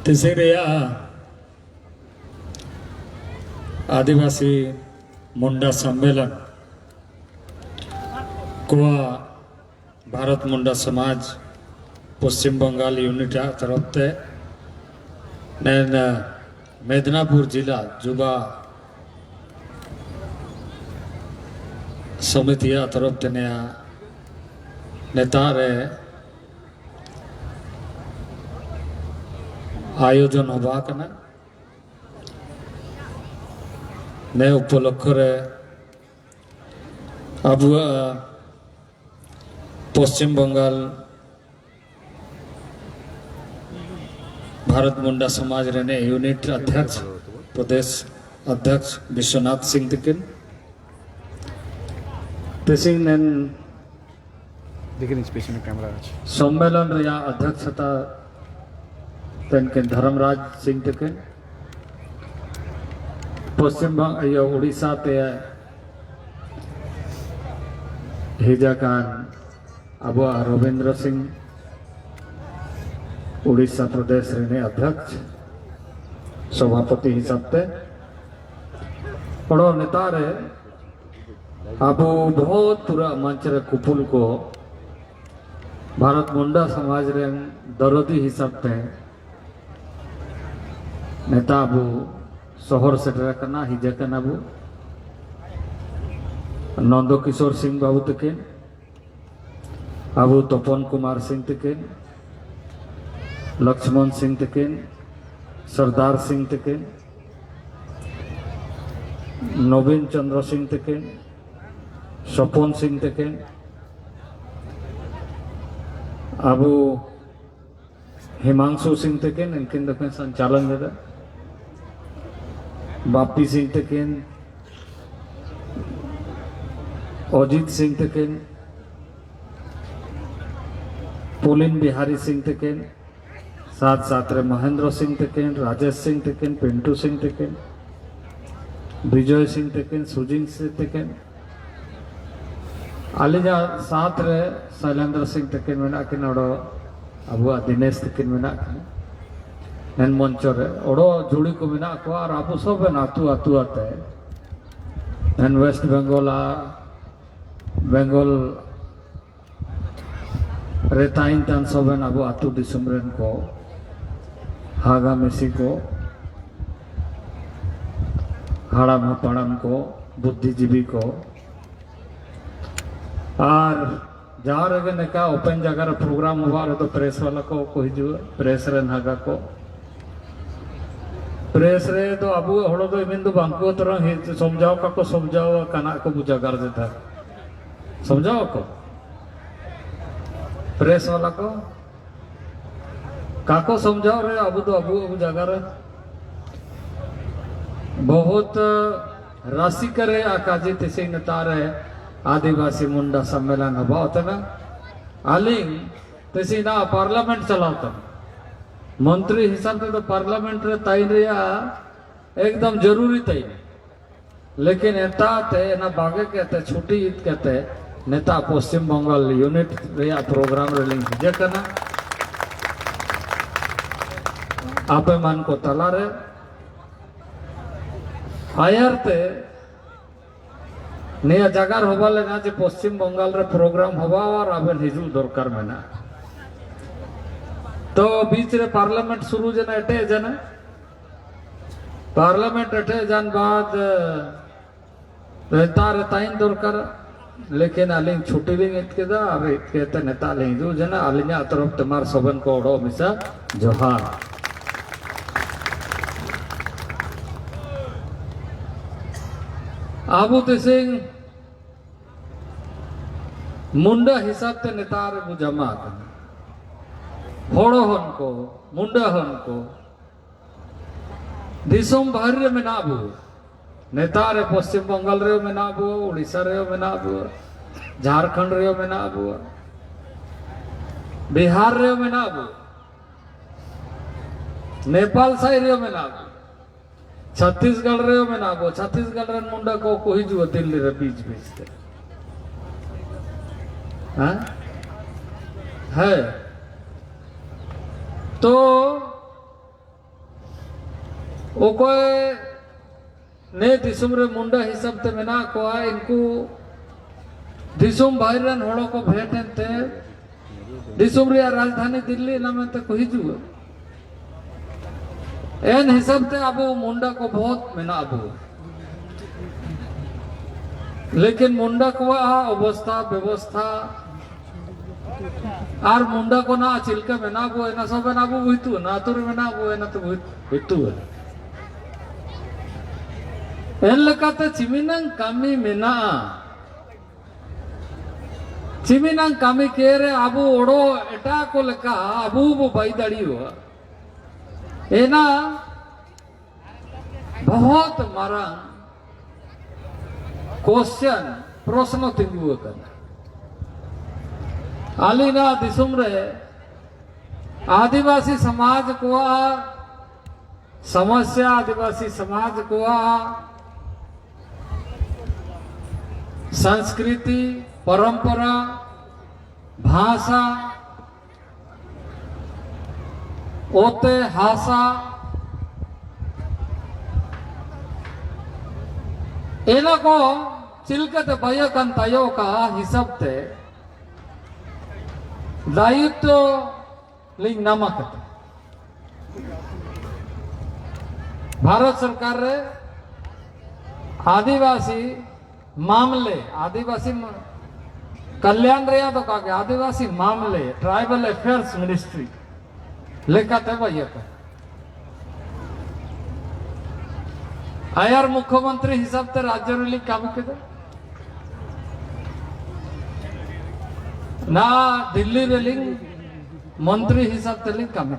तिसरे आदिवासी मुंडा सम्मेलन को भारत मुंडा समाज पश्चिम बंगाल यूनिट तरफ मेदिनीपुर जिला युवा समिति तरफ नेता आयोजन हवा ने उपलक्ष्य अब पश्चिम बंगाल भारत मुंडा समाज रे यूनिट अध्यक्ष प्रदेश अध्यक्ष विश्वनाथ सिंह तकिन सम्मेलन अध्यक्षता धर्मराज सिंह तकिन पश्चिम उड़ीसा ते हिजाकान अब रविंद्र सिंह उड़ीसा प्रदेश रे अध्यक्ष सभापति हिसाब से बड़ो नेता रे अब बहुत पूरा मंच रे कुपुल को भारत मुंडा समाज रे दरदी हिसाब से नेता अब शहर सेटर करना हिजन अब नंद किशोर सिंह बाबू तकिन अब तपन कुमार सिंह तकिन लक्ष्मण सिंह तकिन सरदार सिंह तकिन नवीन चंद्र सिंह तकिन सपन सिंह तकिन अब हिमांशु सिंह तकिन इनकिन दकिन संचालन जरा बापी सिंह तकिन अजीत सिंह तकिन पुलिन बिहारी सिंह तकिन साथ साथ रे महेंद्र सिंह तकिन राजेश सिंह तकिन पिंटू सिंह तकिन विजय सिंह तकिन सुजिन सिंह तकिन आलिजा साथ रे शैलेंद्र सिंह तकिन मेना किन अब दिनेश तकिन मेना नन मंच रे ओडो जुड़ी को मेना को और अब सब आतु आतु आते नन वेस्ट बंगाल बेंगल रे ताइन तान सब अब आतु दिसम रेन को हागा मेसी को हाड़ाम हपाड़ाम को बुद्धिजीवी को और जहाँ रगे नेका ओपन जगह प्रोग्राम हुआ तो प्रेस वाला को हिजू प्रेस रे हागा को प्रेस रे तो अब हड़ो तो इमिन तो बांको तरह समझाओ का को समझाओ काना को बुझा कर देता समझाओ को प्रेस वाला को काको समझाओ रे अब तो अब जगह रे बहुत राशि करे आकाजी तिसे नेता रे आदिवासी मुंडा सम्मेलन हवा होता ना आलिंग तिसे ना पार्लियामेंट चलाता मंत्री हिसाब से तो पार्लियामेंट रे ताइन रे एकदम जरूरी ताइन लेकिन नेता ते ना बागे कहते छुट्टी ईद कहते नेता पश्चिम बंगाल यूनिट रे प्रोग्राम रे लिंक हिजकना आपे मान को तला रे आयर ते नया जगार होबा लेना जे पश्चिम बंगाल रे प्रोग्राम होबा और आबेन हिजू दरकार मेना तो बीच रे पार्लियामेंट शुरू जना एटे जना पार्लियामेंट एटे जन बाद रहता रे ताइन दरकार लेकिन आलिंग छुट्टी लिंग इतकेदा और इतके नेता लिंग जो जना आलिंगा तरफ तमार सबन को ओडो मिसा जोहार आबू सिंह मुंडा हिसाब ते नेता रे जमा होड़ो हन को मुंडा हन को दिसोम बाहर रे मेनाबू नेता रे पश्चिम बंगाल रे मेनाबू उड़ीसा रे मेनाबू झारखंड रे मेनाबू बिहार रे मेनाबू नेपाल साई रे मेनाबू छत्तीसगढ़ रे मेनाबू छत्तीसगढ़ रे मुंडा को हिजू दिल्ली रे बीच बीच ते है तो ओकोय ने दिसुम रे मुंडा हिसाब ते मेना को इनको दिसुम बाहरन होड़ो को भेटें ते दिसुम रे राजधानी दिल्ली नाम ते को हिजुआ एन हिसाब ते अब मुंडा को बहुत मेना अब लेकिन मुंडा को अवस्था व्यवस्था और मुंडा को ना चिल्का मेना बो एना सब मेना बो हुइतु ना तुर मेना बो एना तो हुइतु एन लकाते चिमिनंग कामी मेना चिमिनंग कामी केरे अबु ओडो एटा को लका अबु बो बाई दाड़ियो एना बहुत मारा क्वेश्चन प्रश्न तिंगु करना आलिना दिसुम रे आदिवासी समाज को समस्या आदिवासी समाज को संस्कृति परंपरा भाषा ओते हासा एना को चिलकत बयकन तयो का हिसाब ते दायित्व लिंग नामक भारत सरकार रे आदिवासी मामले आदिवासी कल्याण रे तो का आदिवासी मामले ट्राइबल अफेयर्स मिनिस्ट्री लेखाते बयक आयार मुख्यमंत्री हिसाब ते राज्य रे काम के ना दिल्ली रे लिंग मंत्री हिसाब ते लिंग काम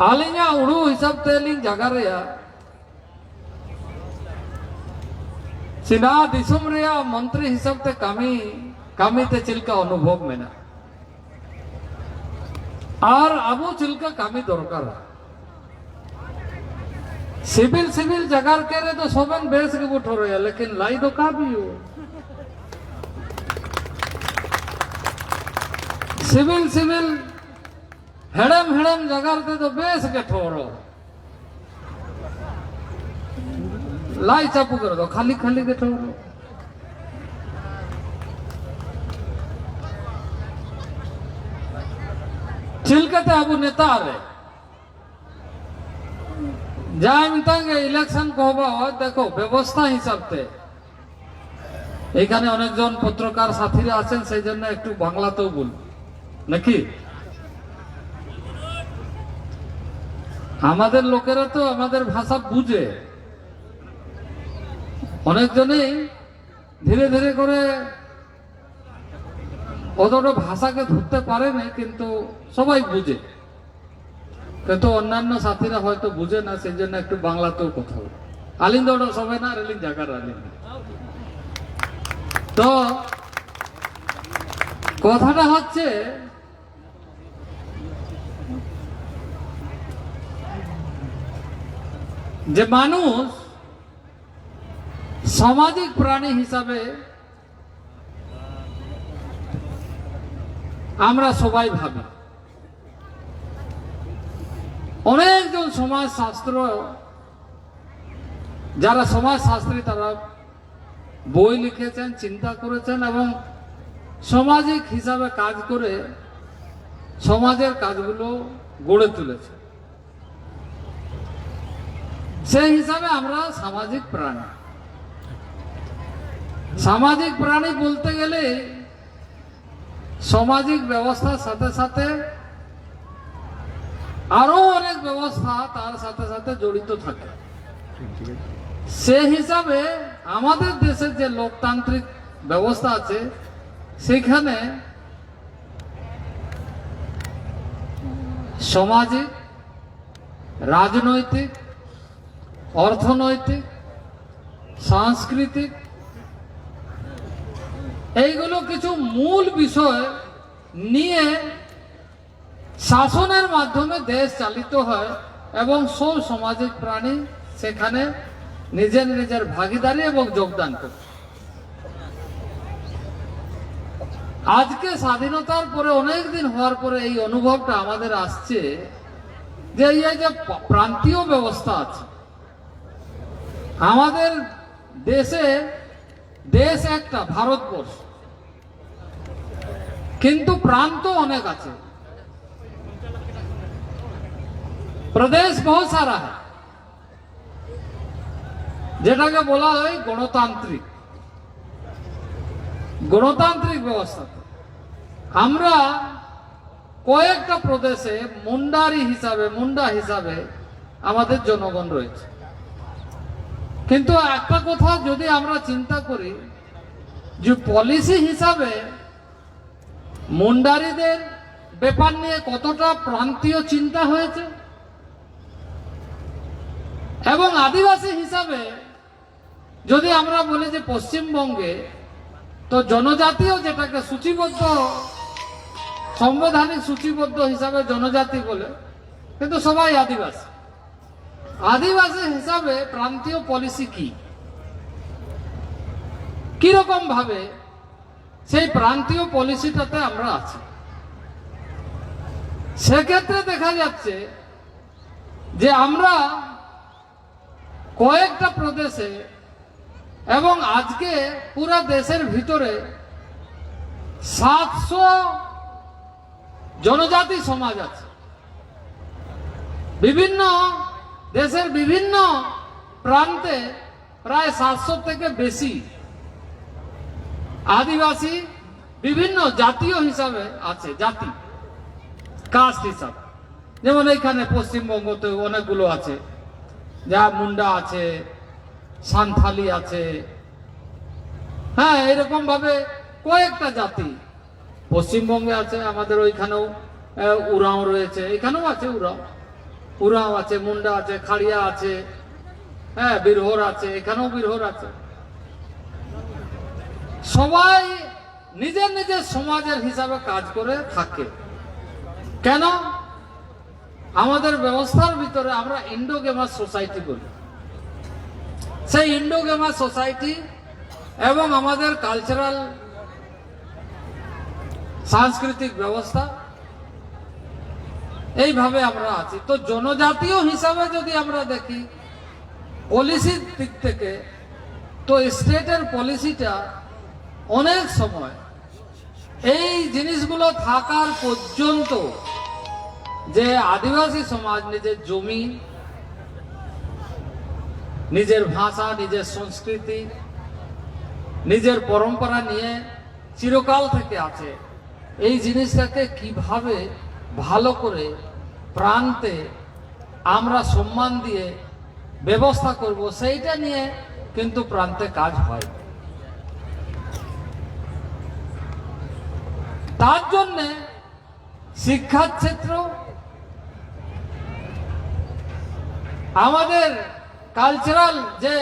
आलिया उड़ू हिसाब ते लिंग जगह रे सिना दिसुम रे मंत्री हिसाब ते कामी ते चिल्का अनुभव में ना और अबो चिल्का कामी दरकार सिविल सिविल जगह के रे तो सोबन बेस के बुठो रे लेकिन लाई तो का भी हो सिविल सिविल हेड़म हेड़म जगह ते तो बेस के ठोरो लाई चापू कर दो खाली खाली के ठोरो चिलकते अब नेता रे जाए मितांगे इलेक्शन को होगा देखो व्यवस्था हिसाब से এখানে অনেকজন পত্রকার সাথীরা আছেন সেই জন্য একটু বাংলাতেও বল নাকি আমাদের লোকেরা তো আমাদের ভাষা বুঝে অনেকজনেই ধীরে ধীরে করে অতটা ভাষাকে ধরতে পারে না কিন্তু সবাই বুঝে কিন্তু অন্যান্য সাথীরা হয়তো বুঝে না সেই জন্য একটু বাংলাতেও কথা বলে আলিন দৌড়া সবাই না রেলিং জায়গার আলিন তো কথাটা হচ্ছে যে মানুষ সামাজিক প্রাণী হিসাবে আমরা সবাই ভাবি অনেকজন সমাজশাস্ত্র যারা সমাজশাস্ত্রী তারা বই লিখেছেন চিন্তা করেছেন এবং সামাজিক হিসাবে কাজ করে সমাজের কাজগুলো গড়ে তুলেছে সেই হিসাবে আমরা সামাজিক প্রাণী সামাজিক প্রাণী বলতে গেলে সামাজিক ব্যবস্থার সাথে সাথে আরো অনেক ব্যবস্থা তার সাথে সাথে জড়িত থাকে সেই হিসাবে আমাদের দেশের যে লোকতান্ত্রিক ব্যবস্থা আছে সেখানে সামাজিক রাজনৈতিক অর্থনৈতিক সাংস্কৃতিক এইগুলো কিছু মূল বিষয় নিয়ে শাসনের মাধ্যমে দেশ চালিত হয় এবং সব সামাজিক প্রাণী সেখানে নিজের নিজের ভাগিদারি এবং যোগদান করে আজকে স্বাধীনতার পরে অনেক দিন হওয়ার পরে এই অনুভবটা আমাদের আসছে যে এই যে প্রান্তীয় ব্যবস্থা আছে আমাদের দেশে, দেশ একটা ভারতবর্ষ, কিন্তু প্রান্ত অনেক আছে, প্রদেশ বহু সারা है, যেটাকে বলা হয় গণতান্ত্রিক গণতান্ত্রিক ব্যবস্থা। আমরা কয়েকটা প্রদেশে মুন্ডা হিসাবে আমাদের জনগণ রয়েছে, কিন্তু একটা কথা যদি আমরা চিন্তা করি যে পলিসি হিসাবে মুন্ডারিদের ব্যাপার নিয়ে কতটা প্রান্তীয় চিন্তা হয়েছে, এবং আদিবাসী হিসাবে যদি আমরা বলি যে পশ্চিমবঙ্গে তো জনজাতীয়, যেটাকে সূচিবদ্ধ সাংবিধানিক সূচিবদ্ধ হিসাবে জনজাতি বলে, কিন্তু সবাই আদিবাসী। আদিবাসী হিসাবে প্রান্তীয় পলিসি কি রকম ভাবে সেই প্রান্তীয় পলিসিটাতে আমরা আছি, সেক্ষেত্রে দেখা যাচ্ছে যে আমরা কয়েকটা প্রদেশে এবং আজকে পুরা দেশের ভিতরে 700 জনজাতি সমাজ আছে। বিভিন্ন দেশের বিভিন্ন প্রান্তে প্রায় 700 থেকে বেশি আদিবাসী বিভিন্ন জাতীয় হিসাবে আছে, জাতি কাস্ট হিসাবে। যেমন এইখানে পশ্চিমবঙ্গতে অনেকগুলো আছে, যা মুন্ডা আছে, সান্থালি আছে, হ্যাঁ, এরকম ভাবে কয়েকটা জাতি পশ্চিমবঙ্গে আছে। আমাদের ওইখানেও উরাও রয়েছে, এখানেও আছে উরাও আছে, মুন্ডা আছে, খাড়িয়া আছে, হ্যাঁ, বীরহর আছে, এখানেও বীরহর আছে। সবাই নিজের নিজের সমাজের হিসাবে কাজ করে থাকে। কেন? আমাদের ব্যবস্থার ভিতরে আমরা ইন্ডোগেমাস সোসাইটি বলি। সেই ইন্ডোগেমাস সোসাইটি এবং আমাদের কালচারাল সাংস্কৃতিক ব্যবস্থা, এইভাবে আমরা আছি। তো জনজাতীয় হিসাবে যদি আমরা দেখি পলিসির দিক থেকে, তো স্টেটের পলিসিটা অনেক সময় এই জিনিসগুলো থাকার পর্যন্ত যে আদিবাসী সমাজ নিজের জমি, নিজের ভাষা, নিজের সংস্কৃতি, নিজের পরম্পরা নিয়ে চিরকাল থেকে আছে, এই জিনিসটাকে কিভাবে ভালো করে প্রান্তে আমরা সম্মান দিয়ে ব্যবস্থা করব, সেইটা নিয়ে কিন্তু প্রান্তে কাজ হয়। তার জন্যে শিক্ষার ক্ষেত্র, আমাদের কালচারাল যে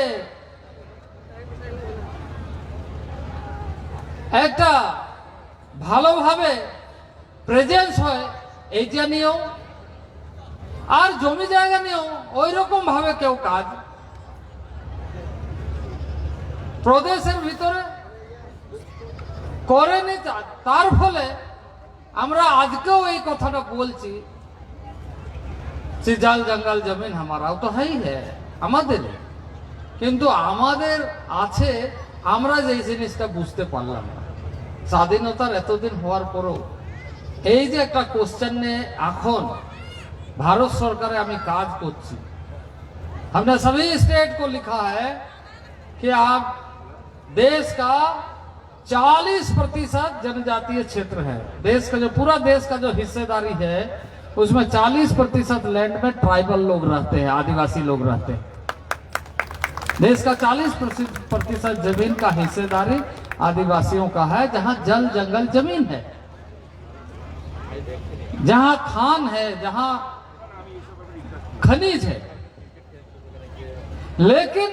একটা ভালোভাবে প্রেজেন্স হয়, এইটা নিয়েও, আর জমি জায়গা নিয়েও ওই রকম ভাবে কেউ কাজ প্রদেশের ভিতরে করেনি। তার ফলে আমরা আজকেও এই কথাটা বলছি যে জল জঙ্গল জমিন হামারাও তো হ্যাঁ আমাদের, কিন্তু আমাদের আছে, আমরা যে জিনিসটা বুঝতে পারলাম না স্বাধীনতার এতদিন হওয়ার পরও। এই যে একটা কোশ্চেন নিয়ে এখন भारत सरकार আমি কাজ করছি, हमने सभी स्टेट को लिखा है कि आप देश का 40% जनजातीय क्षेत्र है। देश का जो पूरा देश का जो हिस्सेदारी है उसमें 40% लैंड में ट्राइबल लोग रहते हैं, आदिवासी लोग रहते हैं। देश का 40% जमीन का हिस्सेदारी आदिवासियों का है, जहां जल जंगल जमीन है, जहां खान है, जहां खनिज है। लेकिन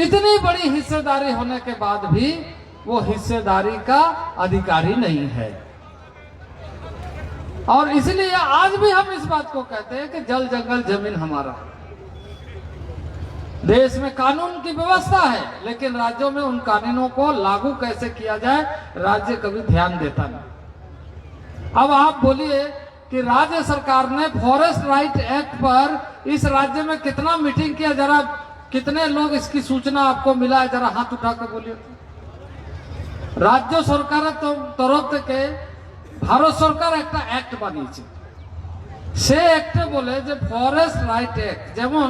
इतनी बड़ी हिस्सेदारी होने के बाद भी वो हिस्सेदारी का अधिकारी नहीं है, और इसलिए आज भी हम इस बात को कहते हैं कि जल जंगल जमीन हमारा। देश में कानून की व्यवस्था है, लेकिन राज्यों में उन कानूनों को लागू कैसे किया जाए राज्य कभी ध्यान देता नहीं। अब आप बोलिए कि राज्य सरकार ने फॉरेस्ट राइट एक्ट पर इस राज्य में कितना मीटिंग किया, जरा कितने लोग इसकी सूचना आपको मिला है, जरा हाथ उठा के बोलिए। राज्य सरकार तो तरफ থেকে ভারত সরকার একটা অ্যাক্ট বানিয়েছে, সে অ্যাক্টে বলে যে ফরেস্ট রাইট অ্যাক্ট, যেমন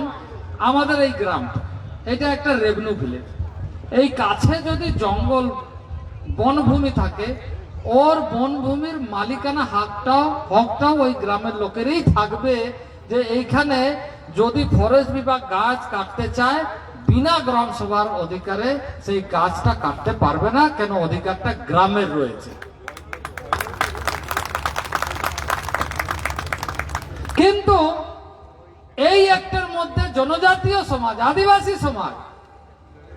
আমাদের এই গ্রামটা এটা একটা রেভিনিউ ভিলেজ, এই কাছে যদি জঙ্গল বনভূমি থাকে ওর বনভূমির মালিকানা হকটাও ওই গ্রামের লোকেরই থাকবে, যে এইখানে যদি ফরেস্ট বিভাগ গাছ কাটতে চায় বিনা গ্রাম সভার অধিকারে সেই গাছটা কাটতে পারবে না, কেন অধিকারটা গ্রামের রয়েছে। কিন্তু এই একটার মধ্যে জনজাতীয় সমাজ, আদিবাসী সমাজ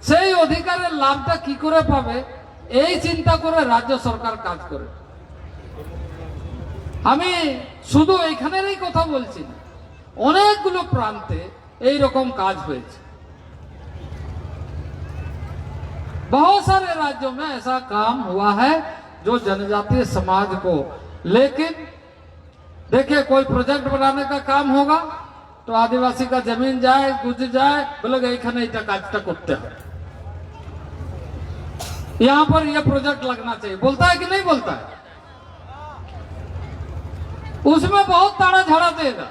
সেই অধিকারের লাভটা কি করে পাবে এই চিন্তা করে রাজ্য সরকার কাজ করে। আমি শুধু এইখানেরই কথা বলছি না, অনেকগুলো প্রান্তে এই রকম কাজ হয়েছে। बहुत सारे राज्यों में ऐसा काम हुआ है जो जनजातीय समाज को, लेकिन देखिए कोई प्रोजेक्ट बनाने का काम होगा तो आदिवासी का जमीन जाए गुज जाए, बोले এইখানে এটা কাজটা করতে হবে, यहाँ पर यह प्रोजेक्ट लगना चाहिए, बोलता है कि नहीं बोलता है? उसमें बहुत ताड़ा झाड़ा देगा,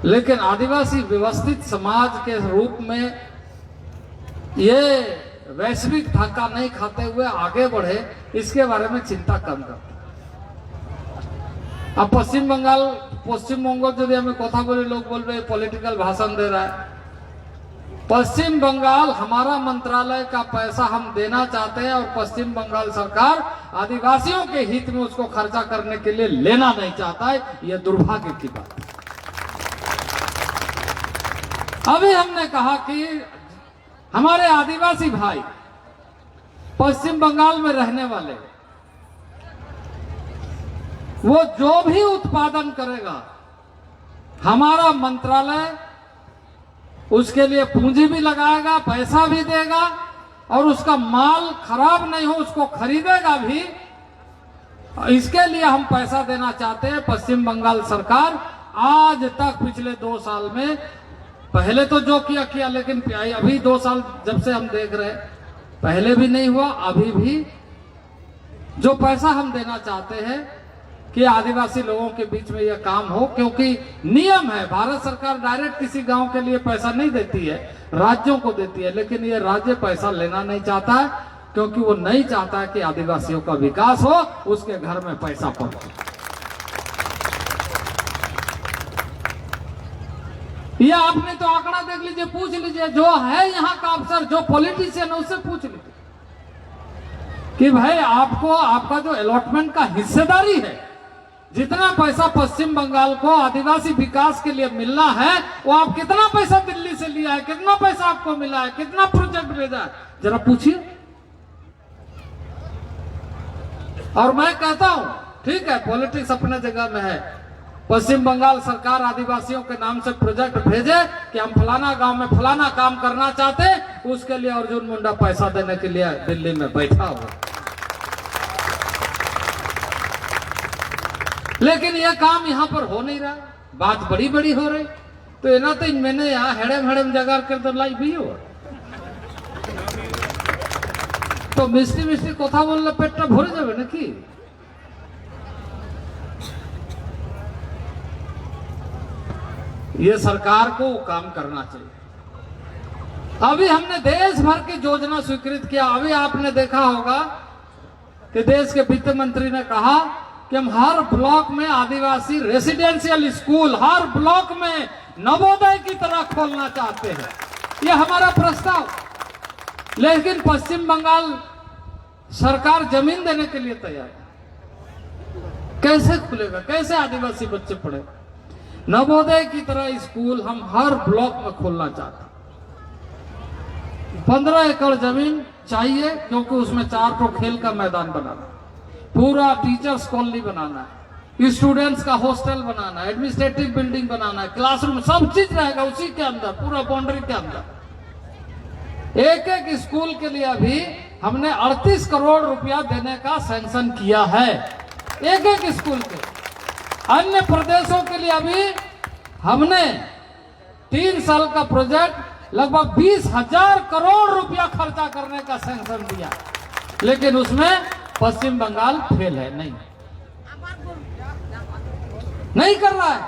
लेकिन आदिवासी व्यवस्थित समाज के रूप में ये वैश्विक धक्का नहीं खाते हुए आगे बढ़े, इसके बारे में चिंता कम करते। अब पश्चिम बंगाल যদি আমি কথা বলি लोग बोलबे पॉलिटिकल भाषण दे रहा है। पश्चिम बंगाल हमारा मंत्रालय का पैसा हम देना चाहते हैं और पश्चिम बंगाल सरकार आदिवासियों के हित में उसको खर्चा करने के लिए लेना नहीं चाहता है, यह दुर्भाग्य की बात। अभी हमने कहा कि हमारे आदिवासी भाई पश्चिम बंगाल में रहने वाले, वो जो भी उत्पादन करेगा हमारा मंत्रालय उसके लिए पूंजी भी लगाएगा, पैसा भी देगा, और उसका माल खराब नहीं हो उसको खरीदेगा भी। इसके लिए हम पैसा देना चाहते हैं। पश्चिम बंगाल सरकार आज तक पिछले 2 साल में, पहले तो जो किया, लेकिन अभी 2 साल जब से हम देख रहे हैं, पहले भी नहीं हुआ, अभी भी जो पैसा हम देना चाहते हैं कि आदिवासी लोगों के बीच में यह काम हो, क्योंकि नियम है, भारत सरकार डायरेक्ट किसी गांव के लिए पैसा नहीं देती है, राज्यों को देती है, लेकिन यह राज्य पैसा लेना नहीं चाहता है, क्योंकि वो नहीं चाहता है कि आदिवासियों का विकास हो, उसके घर में पैसा पहुंचे। ये आपने तो आंकड़ा देख लीजिए, पूछ लीजिए, जो है यहाँ का अफसर, जो पॉलिटिशियन है, उससे पूछ लीजिए कि भाई आपको आपका जो अलॉटमेंट का हिस्सेदारी है, जितना पैसा पश्चिम बंगाल को आदिवासी विकास के लिए मिलना है, वो आप कितना पैसा दिल्ली से लिया है, कितना पैसा आपको मिला है, कितना प्रोजेक्ट भेजा है, जरा पूछिए। और मैं कहता हूं ठीक है, पॉलिटिक्स अपने जगह में है, पश्चिम बंगाल सरकार आदिवासियों के नाम से प्रोजेक्ट भेजे कि हम फलाना गांव में फलाना काम करना चाहते, उसके लिए अर्जुन मुंडा पैसा देने के लिए दिल्ली में बैठा हुआ, लेकिन यह काम यहाँ पर हो नहीं रहा, बात बड़ी बड़ी हो रही। तो एना तो मैंने यहाँ हेड़ेम हेड़ेम जगार कर तो लाई भी हो, तो मिष्टी मिष्टी कथा बोलले पेटटा भरे जाबे नाकि? ये सरकार को काम करना चाहिए। अभी हमने देश भर की योजना स्वीकृत किया। अभी आपने देखा होगा कि देश के वित्त मंत्री ने कहा कि हम हर ब्लॉक में आदिवासी रेसिडेंशियल स्कूल, हर ब्लॉक में नवोदय की तरह खोलना चाहते हैं, यह हमारा प्रस्ताव। लेकिन पश्चिम बंगाल सरकार जमीन देने के लिए तैयार है, कैसे खुलेगा, कैसे आदिवासी बच्चे पढ़ेगा? नवोदय की तरह स्कूल हम हर ब्लॉक में खोलना चाहते हैं। 15 एकड़ जमीन चाहिए, क्योंकि उसमें 4 खेल का मैदान बनाना, पूरा टीचर्स कॉलोनी बनाना है, स्टूडेंट्स का हॉस्टल बनाना है, एडमिनिस्ट्रेटिव बिल्डिंग बनाना है, क्लासरूम, सब चीज रहेगा उसी के अंदर, पूरा बाउंड्री के अंदर। एक एक स्कूल के लिए अभी हमने 38 करोड़ रुपया देने का सैंक्शन किया है, एक एक स्कूल के। अन्य प्रदेशों के लिए अभी हमने 3 साल का प्रोजेक्ट लगभग 20,000 करोड़ रुपया खर्चा करने का सैंक्शन दिया, लेकिन उसमें पश्चिम बंगाल फेल है, नहीं कर रहा है।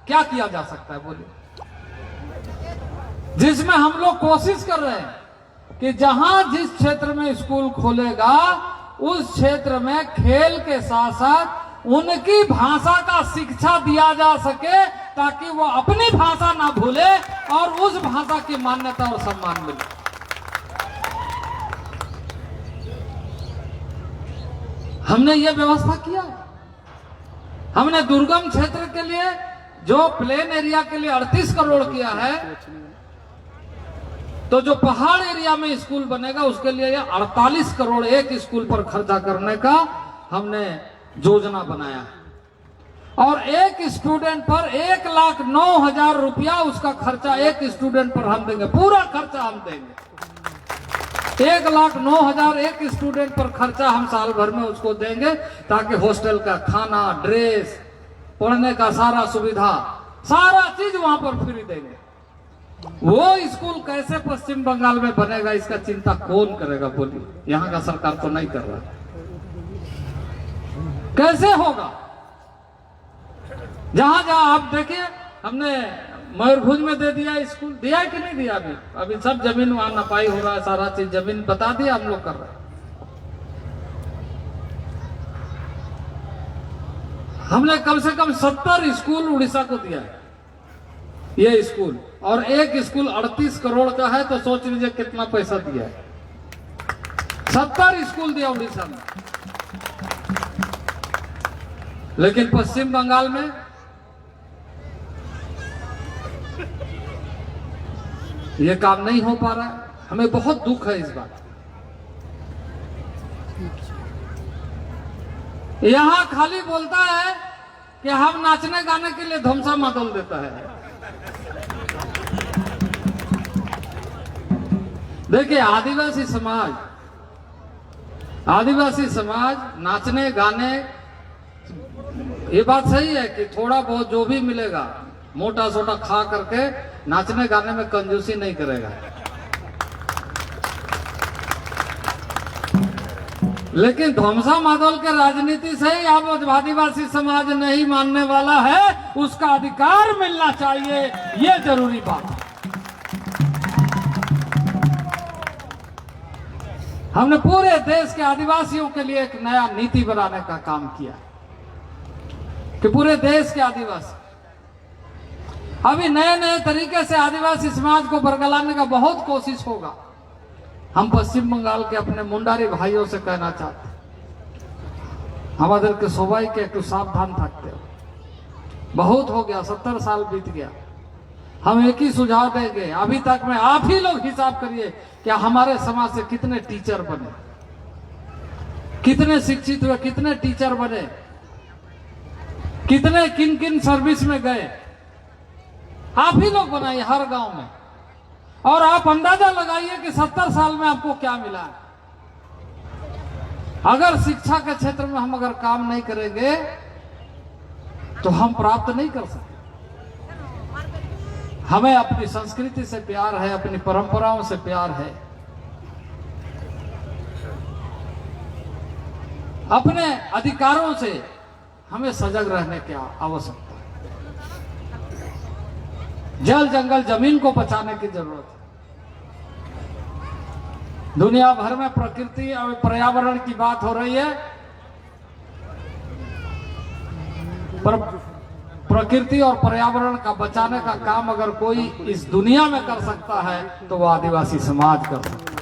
क्या किया जा सकता है बोलिए? जिसमें हम लोग कोशिश कर रहे हैं कि जहां जिस क्षेत्र में स्कूल खोलेगा उस क्षेत्र में खेल के साथ साथ उनकी भाषा का शिक्षा दिया जा सके, ताकि वो अपनी भाषा ना भूले और उस भाषा की मान्यता और सम्मान मिले। हमने ये व्यवस्था किया है। हमने दुर्गम क्षेत्र के लिए जो प्लेन एरिया के लिए 38 करोड़ किया है, तो जो पहाड़ एरिया में स्कूल बनेगा उसके लिए 48 करोड़ एक स्कूल पर खर्चा करने का हमने योजना बनाया। और एक स्टूडेंट पर 1,09,000 रुपया उसका खर्चा एक स्टूडेंट पर हम देंगे, पूरा खर्चा हम देंगे। 1,09,000 एक स्टूडेंट पर खर्चा हम साल भर में उसको देंगे, ताकि हॉस्टल का खाना, ड्रेस, पढ़ने का सारा सुविधा, सारा चीज वहां पर फ्री देंगे। वो स्कूल कैसे पश्चिम बंगाल में बनेगा इसका चिंता कौन करेगा बोलिए? यहाँ का सरकार तो नहीं कर रहा। कैसे होगा? जहां जहां आप देखिए, हमने मयूरभंज में दे दिया स्कूल, दिया कि नहीं दिया? अभी सब जमीन वहां नपाई हो रहा है, सारा चीज जमीन बता दिया, हम लोग कर रहे हैं। हमने कम से कम 70 स्कूल उड़ीसा को दिया है, ये स्कूल, और एक स्कूल 38 करोड़ का है, तो सोच लीजिए कितना पैसा दिया है। 70 स्कूल दिया उड़ीसा में। लेकिन पश्चिम बंगाल में ये काम नहीं हो पा रहा है। हमें बहुत दुख है इस बात। यहां खाली बोलता है कि हम नाचने गाने के लिए धमसा मादल देता है। देखिए, आदिवासी समाज नाचने गाने, ये बात सही है कि थोड़ा बहुत जो भी मिलेगा मोटा सोटा खा करके नाचने गाने में कंजूसी नहीं करेगा। लेकिन धमसा मादल के राजनीति से ही अब आदिवासी समाज नहीं मानने वाला है, उसका अधिकार मिलना चाहिए, ये जरूरी बात है। हमने पूरे देश के आदिवासियों के लिए एक नया नीति बनाने का काम किया कि पूरे देश के आदिवासी, अभी नए नए तरीके से आदिवासी समाज को बरगलाने का बहुत कोशिश होगा। हम पश्चिम बंगाल के अपने मुंडारी भाइयों से कहना चाहते हैं, हमारे के सबाई के एक सावधान थकते हो, बहुत हो गया, 70 साल बीत गया। हम एक ही सुझाव देंगे, अभी तक में आप ही लोग हिसाब करिए कि हमारे समाज से कितने टीचर बने, कितने शिक्षित हुए, कितने टीचर बने, कितने किन किन सर्विस में गए। आप ही लोग बनाइए हर गांव में, और आप अंदाजा लगाइए कि 70 साल में आपको क्या मिला है। अगर शिक्षा के क्षेत्र में हम अगर काम नहीं करेंगे तो हम प्राप्त नहीं कर सकते। हमें अपनी संस्कृति से प्यार है, अपनी परंपराओं से प्यार है, अपने अधिकारों से हमें सजग रहने की आवश्यकता है। जल जंगल जमीन को बचाने की जरूरत है। दुनिया भर में प्रकृति और पर्यावरण की बात हो रही है, पर प्रकृति और पर्यावरण का बचाने का काम अगर कोई इस दुनिया में कर सकता है तो वो आदिवासी समाज कर सकता है।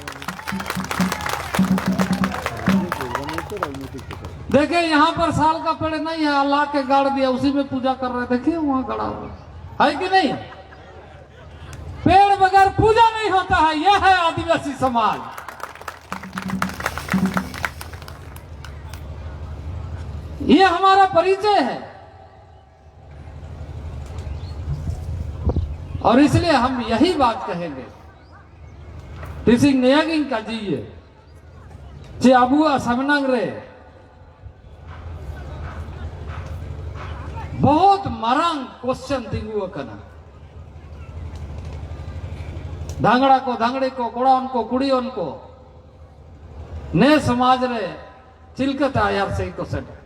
देखिए, यहाँ पर साल का पेड़ नहीं है, अल्लाह के गाड़ दिया, उसी में पूजा कर रहे। देखिए वहां गड़ा हुआ है कि नहीं? पेड़ बगैर पूजा नहीं होता है। यह है आदिवासी समाज। ये हमारा परिचय है और इसलिए हम यही बात कहेंगे तिसिंग नेयागिंग का जीए चे अबू असमनंग रे बहुत मरंग क्वेश्चन तिंगु कना धांगड़ा को धांगड़ी को कोड़ान को कुड़ियों को ने समाज रे चिलकत आयार से को सट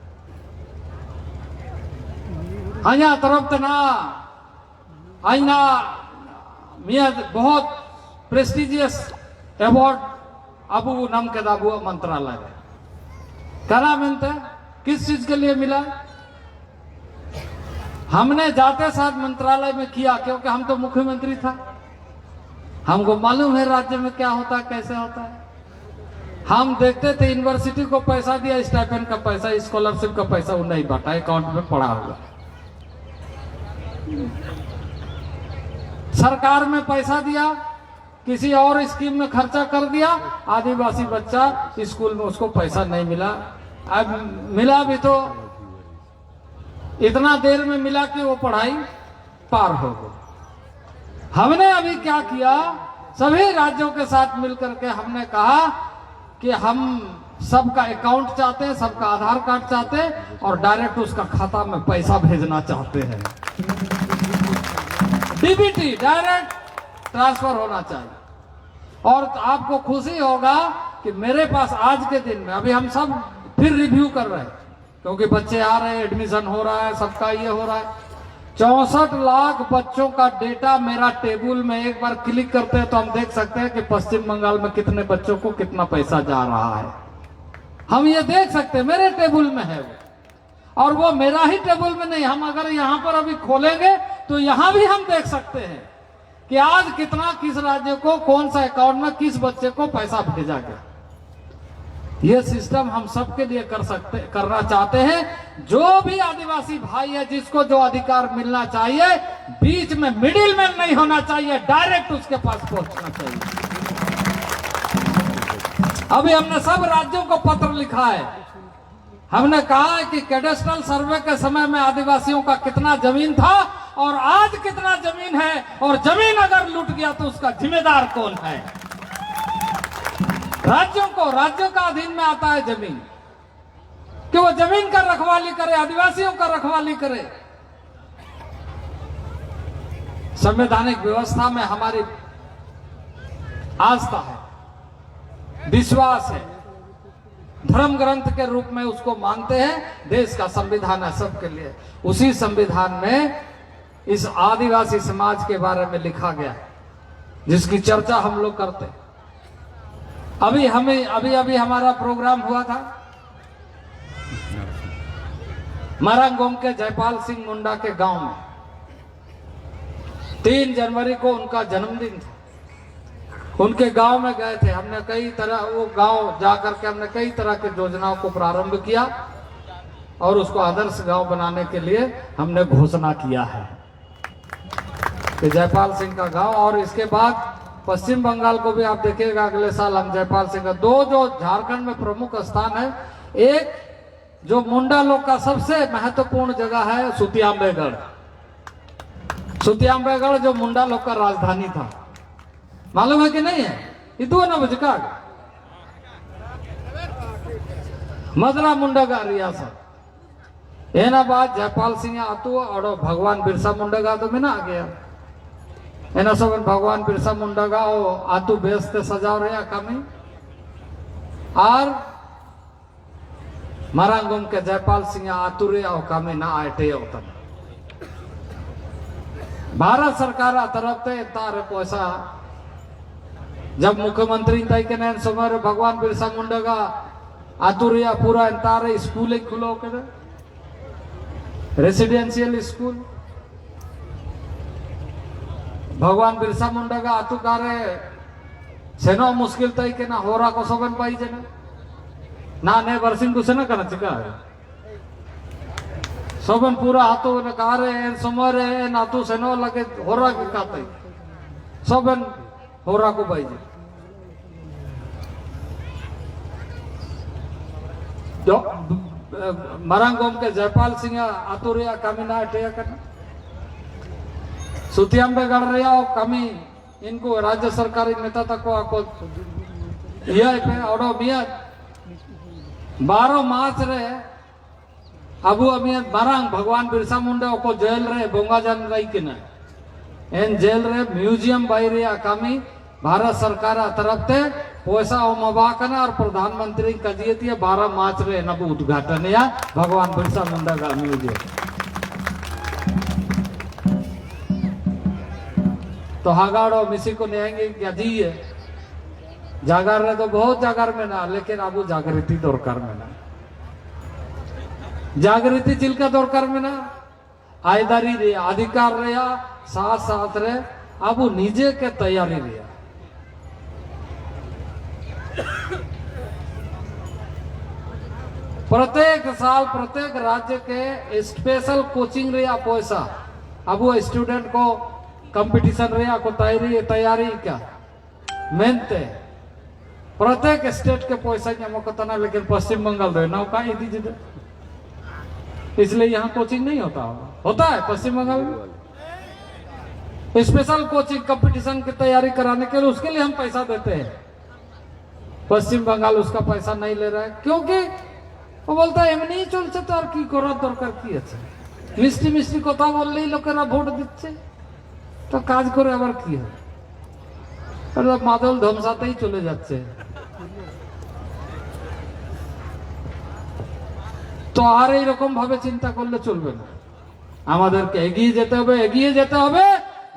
आया तरफ तना आईना मिया बहुत प्रेस्टिजियस अवार्ड अबू नाम के दाबू मंत्रालय करा मिलता किस चीज के लिए मिला हमने जाते साथ मंत्रालय में किया क्योंकि हम तो मुख्यमंत्री था हमको मालूम है राज्य में क्या होता है कैसे होता है हम देखते थे यूनिवर्सिटी को पैसा दिया स्टाइपेंड का पैसा स्कॉलरशिप का पैसा वो नहीं बांटा अकाउंट में पड़ा होगा सरकार में पैसा दिया किसी और स्कीम में खर्चा कर दिया आदिवासी बच्चा स्कूल में उसको पैसा नहीं मिला अब मिला भी तो इतना देर में मिला कि वो पढ़ाई पार हो गई हमने अभी क्या किया सभी राज्यों के साथ मिलकर के हमने कहा कि हम सबका अकाउंट चाहते हैं सबका आधार कार्ड चाहते हैं और डायरेक्ट उसका खाता में पैसा भेजना चाहते हैं डीबीटी डायरेक्ट ट्रांसफर होना चाहिए और आपको खुशी होगा कि मेरे पास आज के दिन में अभी हम सब फिर रिव्यू कर रहे हैं क्योंकि बच्चे आ रहे हैं एडमिशन हो रहा है सबका ये हो रहा है 64 लाख बच्चों का डेटा मेरा टेबल में एक बार क्लिक करते हैं तो हम देख सकते हैं कि पश्चिम बंगाल में कितने बच्चों को कितना पैसा जा रहा है हम ये देख सकते हैं मेरे टेबल में है वो और वो मेरा ही टेबल में नहीं हम अगर यहाँ पर अभी खोलेंगे तो यहाँ भी हम देख सकते हैं कि आज कितना किस राज्य को कौन सा अकाउंट में किस बच्चे को पैसा भेजा गया ये सिस्टम हम सबके लिए करना चाहते हैं जो भी आदिवासी भाई है जिसको जो अधिकार मिलना चाहिए बीच में मिडिल मैन नहीं होना चाहिए डायरेक्ट उसके पास पहुंचना चाहिए अभी हमने सब राज्यों को पत्र लिखा है हमने कहा है कि कैडेस्ट्रल सर्वे के समय में आदिवासियों का कितना जमीन था और आज कितना जमीन है और जमीन अगर लूट गया तो उसका जिम्मेदार कौन है राज्यों का अधीन में आता है जमीन कि वो जमीन का रखवाली करे आदिवासियों का रखवाली करे संवैधानिक व्यवस्था में हमारी आस्था है विश्वास है धर्म ग्रंथ के रूप में उसको मानते हैं देश का संविधान है सबके लिए उसी संविधान में इस आदिवासी समाज के बारे में लिखा गया जिसकी चर्चा हम लोग करते हैं अभी हमारा प्रोग्राम हुआ था मरांगोम के जयपाल सिंह मुंडा के गांव में 3 जनवरी को उनका जन्मदिन था उनके गांव में गए थे हमने कई तरह वो गांव जाकर के हमने कई तरह के योजनाओं को प्रारंभ किया और उसको आदर्श गांव बनाने के लिए हमने घोषणा किया है कि जयपाल सिंह का गांव और इसके बाद पश्चिम बंगाल को भी आप देखिएगा अगले साल हम जयपाल सिंह का 2 जो झारखंड में प्रमुख स्थान है एक जो मुंडा लोग का सबसे महत्वपूर्ण जगह है सुतियांबेगढ़ जो मुंडा लोग का राजधानी था मालूम है कि नहीं है इतना ना बजका मदरा मुंडा का रियासत एना बाद जयपाल सिंह आतु और भगवान बिरसा मुंडा का तो में ना आ गया एना सब भगवान बिरसा मुंडा का आतु बेसते सजाव रहे कमी और मरांगुम के जयपाल सिंह आतुरे और कमी ना आटे होता भारत सरकार तरफ से तारे पैसा जब मुख्यमंत्री तय के नैन समय भगवान बिरसा मुंडा का आतुरिया पूरा तारे स्कूल खुलो के रेसिडेंशियल स्कूल भगवान बिरसा मुंडा का आतुकारे सेनो मुश्किल तय के ना होरा को सबन पाई जे ना ने वर्षिंग कुछ ना करना चिका सबन पूरा हाथों ने कारे एन समय रे नातु सेनो लगे होरा के काते सबन होरा को पाई जे जो मरांगोम के जयपाल सिंह आतुरिया कमी ना टेया करना सुतियाम पे गढ़ रहा हो कमी इनको राज्य सरकारी नेता तक को यह पे और मिया 12 मार्च रे अबू अमियत बारंग भगवान बिरसा मुंडा को जेल रे बोंगा जान रही कि ना एन जेल रे म्यूजियम बाहरी कमी भारत सरकार तरफ से पैसा मबाकना और प्रधानमंत्री कजिए थी 12 मार्च रे नबू उद्घाटन या भगवान बिरसा मुंडा का म्यूजियम तो हागाड़ो मिसी को नहीं क्या जी है जागर रहे तो बहुत जागर में ना लेकिन अब जागृति दरकार में ना जागृति चिल्का दरकार में ना आयदारी रे अधिकार रे साथ साथ रे अब निजे के तैयारी रे प्रत्येक साल प्रत्येक राज्य के स्पेशल कोचिंग रे पैसा अब वो स्टूडेंट को कंपटीशन रे को तैयारी क्या मेहनत प्रत्येक स्टेट के पैसा ना लेकिन पश्चिम बंगाल दे ना का दीजिए इसलिए यहाँ कोचिंग नहीं होता है पश्चिम बंगाल में स्पेशल कोचिंग कंपटीशन की तैयारी कराने के लिए उसके लिए हम पैसा देते हैं पश्चिम बंगाल उसका पैसा नहीं ले रहा है क्योंकि वो बोलता है एमनी चलছে तो আর কি করার দরকার কি আছে মিষ্টি মিষ্টি কথা বললেই লোকেরা ভোট দিচ্ছে তো কাজ করে আবার কি হবে আর মাদল ধ্বংসাতেই চলে যাচ্ছে তো আর এই রকম ভাবে চিন্তা করলে চলবে না আমাদেরকে এগিয়ে যেতে হবে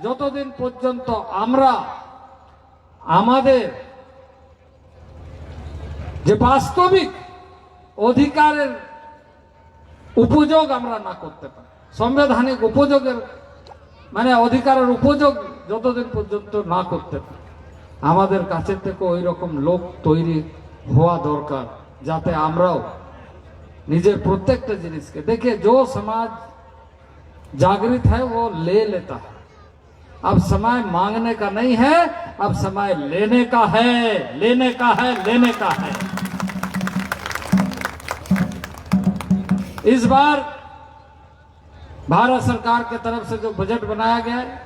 যতদিন পর্যন্ত আমরা আমাদের যে বাস্তবিক অধিকারের উপযোগ আমরা না করতে পারি সাংবিধানিক উপযোগের মানে অধিকারের উপযোগ যতদিন পর্যন্ত না করতে পারি আমাদের কাছে থেকে ওই রকম লোক তৈরি হওয়া দরকার যাতে আমরাও निजे प्रत्येक जिनिस के देखिए जो समाज जागृत है वो ले लेता है अब समय मांगने का नहीं है अब समय लेने का है इस बार भारत सरकार के तरफ से जो बजट बनाया गया है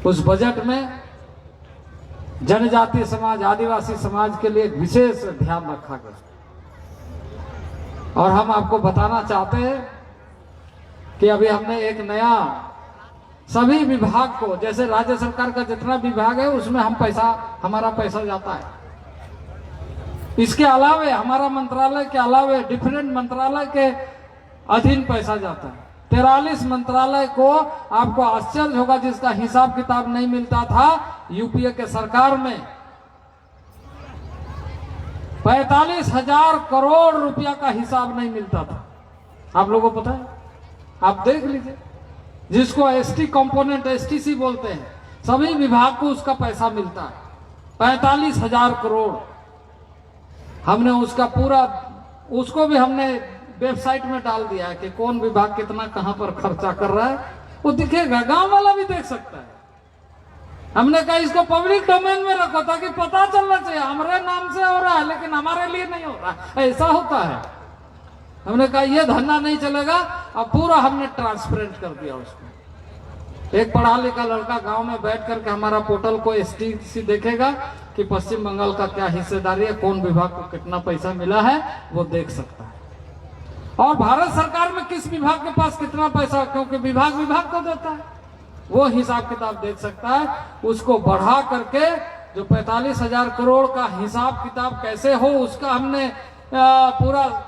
उस बजट में जनजातीय समाज आदिवासी समाज के लिए विशेष ध्यान रखा गया और हम आपको बताना चाहते हैं कि अभी हमने एक नया सभी विभाग को जैसे राज्य सरकार का जितना विभाग है उसमें हमारा पैसा जाता है इसके अलावे हमारा मंत्रालय के अलावे डिफरेंट मंत्रालय के अधीन पैसा जाता है 43 मंत्रालय को आपको आश्चर्य होगा जिसका हिसाब किताब नहीं मिलता था यूपीए के सरकार में 45,000 करोड़ रुपया का हिसाब नहीं मिलता था आप लोगों को पता है आप देख लीजिए जिसको एसटी कंपोनेंट एसटीसी बोलते हैं सभी विभाग को उसका पैसा मिलता है 45,000 करोड़ हमने उसका पूरा उसको भी हमने वेबसाइट में डाल दिया है कि कौन विभाग कितना कहां पर खर्चा कर रहा है वो दिखेगा गांव वाला भी देख सकता है हमने कहा इसको पब्लिक डोमेन में रखो ताकि पता चलना चाहिए हमारे नाम से हो रहा है लेकिन हमारे लिए नहीं हो रहा ऐसा होता है हमने कहा यह धंधा नहीं चलेगा अब पूरा हमने ट्रांसपेरेंट कर दिया उसको एक पढ़ा लिखा लड़का गांव में बैठ करके हमारा पोर्टल को एसटीसी देखेगा कि पश्चिम बंगाल का क्या हिस्सेदारी है कौन विभाग को कितना पैसा मिला है वो देख सकता है और भारत सरकार में किस विभाग के पास कितना पैसा क्योंकि विभाग को देता है वो हिसाब किताब देख सकता है उसको बढ़ा करके जो 45,000 करोड़ का हिसाब किताब कैसे हो उसका हमने पूरा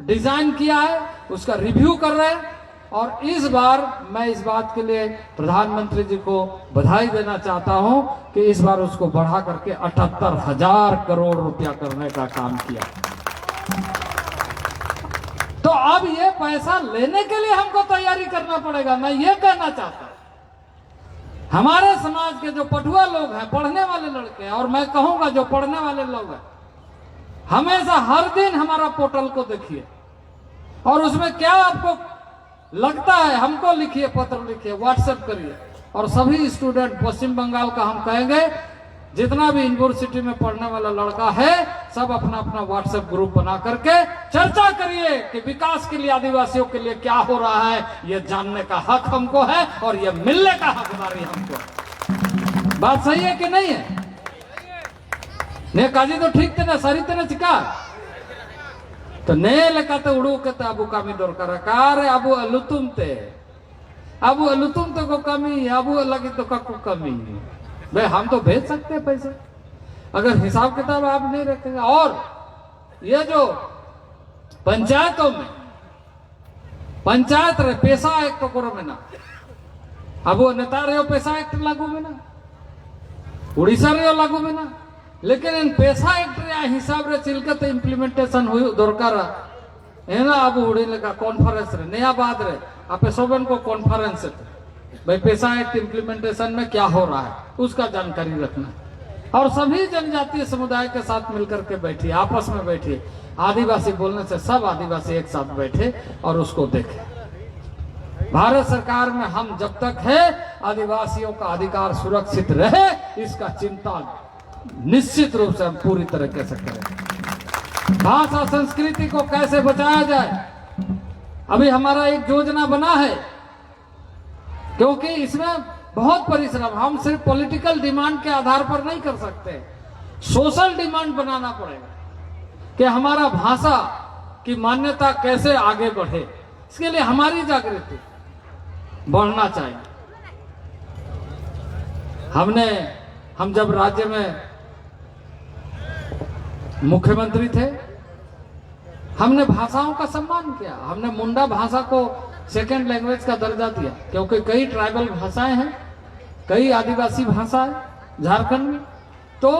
डिजाइन किया है उसका रिव्यू कर रहे हैं और इस बार मैं इस बात के लिए प्रधानमंत्री जी को बधाई देना चाहता हूं कि इस बार उसको बढ़ा करके 78,000 करोड़ रुपया करने का काम किया तो अब ये पैसा लेने के लिए हमको तैयारी करना पड़ेगा मैं ये कहना चाहता हूं हमारे समाज के जो पटुआ लोग हैं पढ़ने वाले लड़के हैं और मैं कहूंगा जो पढ़ने वाले लोग हैं हमेशा हर दिन हमारा पोर्टल को देखिए और उसमें क्या आपको लगता है हमको लिखिए पत्र लिखिए व्हाट्सएप करिए और सभी स्टूडेंट पश्चिम बंगाल का हम कहेंगे जितना भी यूनिवर्सिटी में पढ़ने वाला लड़का है सब अपना अपना व्हाट्सएप ग्रुप बना करके चर्चा करिए कि विकास के लिए आदिवासियों के लिए क्या हो रहा है, ये जानने का हक हमको है और ये मिलने का हकदारी हमको है। बात सही है कि नहीं है? ने काजी तो ठीक थे ना, सारी थे ना चिका तो ने लेकाते उड़ू के अबू कामी दरकार कार अबू अलुतुम तो को कमी अबू लगी तो का को कमी भाई हम तो भेज सकते हैं पैसे अगर हिसाब किताब आप नहीं रखेंगे। और ये जो पंचायतों में पंचायत रहे पैसा एक्ट तो करो में ना अब वो नेता रहे पैसा एक्ट लागू में ना उड़ीसा रहे लागू में ना, लेकिन इन पैसा एक्ट रे हिसाब रे चिलकत इम्प्लीमेंटेशन हुई दरकार है ना। अब उड़ी लगा कॉन्फ्रेंस रे नया बात रे आप सोबन को कॉन्फ्रेंस भाई पैसा एक्ट इम्प्लीमेंटेशन में क्या हो रहा है उसका जानकारी रखना और सभी जनजातीय समुदाय के साथ मिलकर के बैठिए, आपस में बैठिए। आदिवासी बोलने से सब आदिवासी एक साथ बैठे और उसको देखें। भारत सरकार में हम जब तक है आदिवासियों का अधिकार सुरक्षित रहे इसका चिंता निश्चित रूप से हम पूरी तरीके से करें। भाषा संस्कृति को कैसे बचाया जाए, अभी हमारा एक योजना बना है क्योंकि इसमें बहुत परिश्रम, हम सिर्फ पॉलिटिकल डिमांड के आधार पर नहीं कर सकते, सोशल डिमांड बनाना पड़ेगा कि हमारा भाषा की मान्यता कैसे आगे बढ़े। इसके लिए हमारी जागृति बढ़ना चाहिए। हम जब राज्य में मुख्यमंत्री थे हमने भाषाओं का सम्मान किया, हमने मुंडा भाषा को सेकेंड लैंग्वेज का दर्जा दिया क्योंकि कई ट्राइबल भाषाएं हैं, कई आदिवासी भाषा है झारखंड में, तो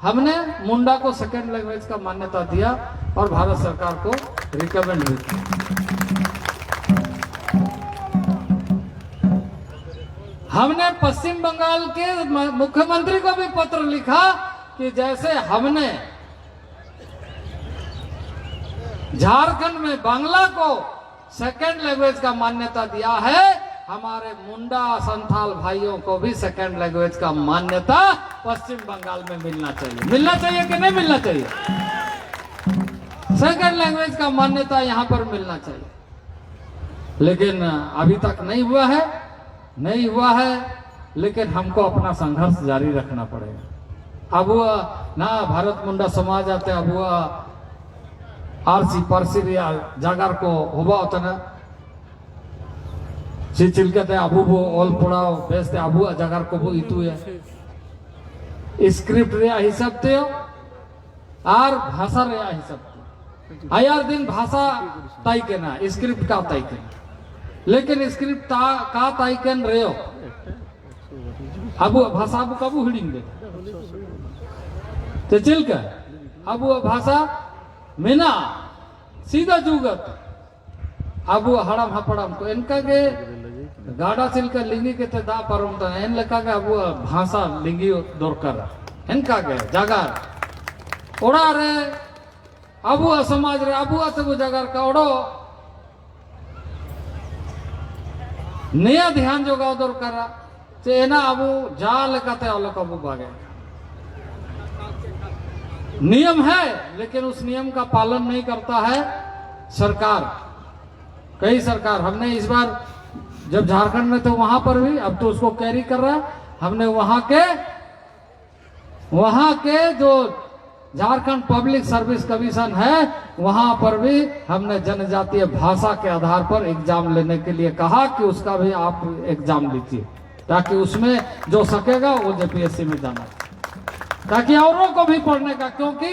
हमने मुंडा को सेकेंड लैंग्वेज का मान्यता दिया और भारत सरकार को रिकमेंड भी किया। हमने पश्चिम बंगाल के मुख्यमंत्री को भी पत्र लिखा कि जैसे हमने झारखंड में बांग्ला को सेकेंड लैंग्वेज का मान्यता दिया है, हमारे मुंडा संथाल भाइयों को भी सेकेंड लैंग्वेज का मान्यता पश्चिम बंगाल में मिलना चाहिए। मिलना चाहिए कि नहीं मिलना चाहिए? सेकेंड लैंग्वेज का मान्यता यहाँ पर मिलना चाहिए, लेकिन अभी तक नहीं हुआ है, लेकिन हमको अपना संघर्ष जारी रखना पड़ेगा। अब ना भारत मुंडा समाज आते अब आरसी पारसी जागर को हुआ होता ना चिलकते अबू वो ओल पड़ाओ बेचते अबू जागर को वो इतु है स्क्रिप्ट रे हिसाब ते आर भाषा रे हिसाब ते आयार दिन भाषा ताई के ना स्क्रिप्ट का ताई के, लेकिन स्क्रिप्ट का ताई के रे अबू भाषा अबू कबू हिडिंग दे ते चिलका अबू भाषा मेना सीधा जुगत अब हड़म हपड़म को इनका के गाड़ा चिलका लिंगी के ते दा परम ता इन लका के अब भाषा लिंगी दरकार इनका के जागर ओड़ा रे अब समाज रे अब तो जागर का ओड़ो नया ध्यान जोगाओ दरकार से एना अब जा लकाते अलग अब भागे नियम है, लेकिन उस नियम का पालन नहीं करता है सरकार, कई सरकार। हमने इस बार जब झारखंड में तो वहां पर भी अब तो उसको कैरी कर रहा है, हमने वहां के जो झारखंड पब्लिक सर्विस कमीशन है वहां पर भी हमने जनजातीय भाषा के आधार पर एग्जाम लेने के लिए कहा कि उसका भी आप एग्जाम लीजिए ताकि उसमें जो सकेगा वो जेपीएससी में जाना, ताकि औरों को भी पढ़ने का, क्योंकि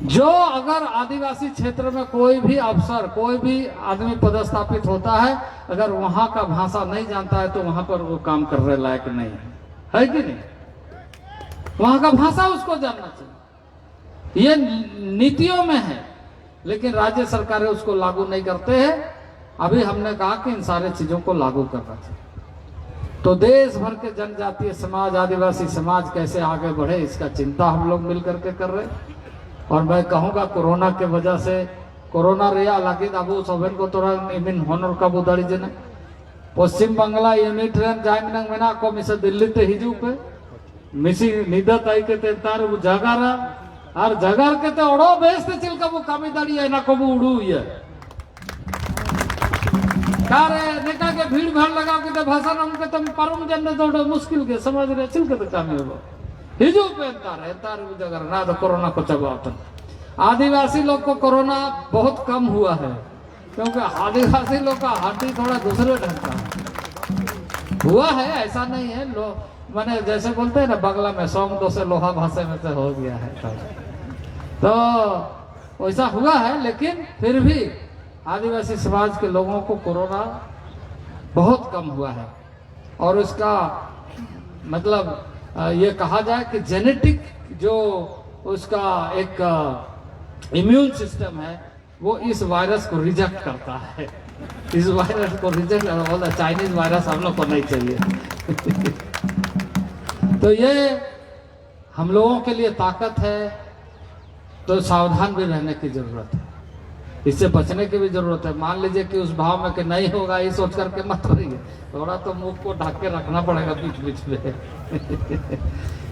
जो अगर आदिवासी क्षेत्र में कोई भी अफसर कोई भी आदमी पदस्थापित होता है अगर वहां का भाषा नहीं जानता है तो वहां पर वो काम करने लायक नहीं है कि नहीं? वहां का भाषा उसको जानना चाहिए, ये नीतियों में है, लेकिन राज्य सरकारें उसको लागू नहीं करते हैं। अभी हमने कहा कि इन सारे चीजों को लागू करना चाहिए। तो देश भर के जनजातीय समाज आदिवासी समाज कैसे आगे बढ़े इसका चिंता हम लोग मिलकर के कर रहे हैं। और मैं कहूँगा कोरोना के वजह से कोरोना रिया लागिद अबू सोबेन को तोरा इमिन होनर का बुदारी जने पश्चिम बांग्ला इमी ट्रेन जाएंगे मेना को मिसे दिल्ली ते हिजू पे मिसी निदत आई के तार वो जगारा और जगार के ते ओड़ो बेस्ते चिलका वो कामी दाड़ी है ना को वो उड़ू ये कारे नेका के भीड़ भाड़ लगा के भाषा नाम के तुम परम जन्ने तो मुश्किल के समझ रहे चिलके तो कामी हो हिजू पे तार वो जगार ना तो कोरोना को चबाता। आदिवासी लोग को कोरोना बहुत कम हुआ है क्योंकि आदिवासी लोग का हड्डी थोड़ा दूसरे ढंग का हुआ है, ऐसा नहीं है। मैंने जैसे बोलते हैं ना बंगला में सोम दो से लोहा भाषा में से हो गया है तो वैसा हुआ है। लेकिन फिर भी आदिवासी समाज के लोगों को कोरोना बहुत कम हुआ है और उसका मतलब ये कहा जाए कि जेनेटिक जो उसका एक इम्यून सिस्टम है वो इस वायरस को रिजेक्ट करता है। इस वायरस को रिजेक्ट बोला चाइनीज वायरस हम लोग को नहीं चाहिए तो ये हम लोगों के लिए ताकत है तो सावधान भी रहने की जरूरत है, इससे बचने की भी जरूरत है। मान लीजिए कि उस भाव में कि नहीं होगा ये सोच करके मत रहिए, थोड़ा तो मुंह को ढक के रखना पड़ेगा बीच बीच में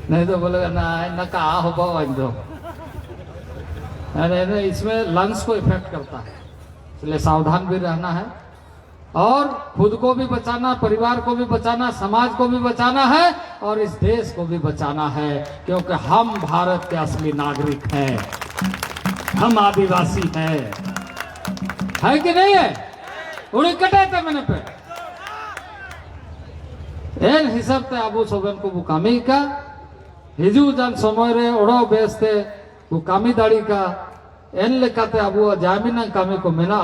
नहीं तो बोलेगा ना न कहा हो पाओ अरे इसमें लंग्स को इफेक्ट करता है, इसलिए सावधान भी रहना है और खुद को भी बचाना, परिवार को भी बचाना, समाज को भी बचाना है और इस देश को भी बचाना है क्योंकि हम भारत के असली नागरिक हैं, हम आदिवासी हैं, है कि नहीं है? उन्हें कटे थे मैंने पे एन हिसाब ते आबू सोबेन को बुकामी का हिजू जान समय रे ओड़ो बेसते बुकामी दाड़ी का एन लेकाते आबू जामिना कामी को मेना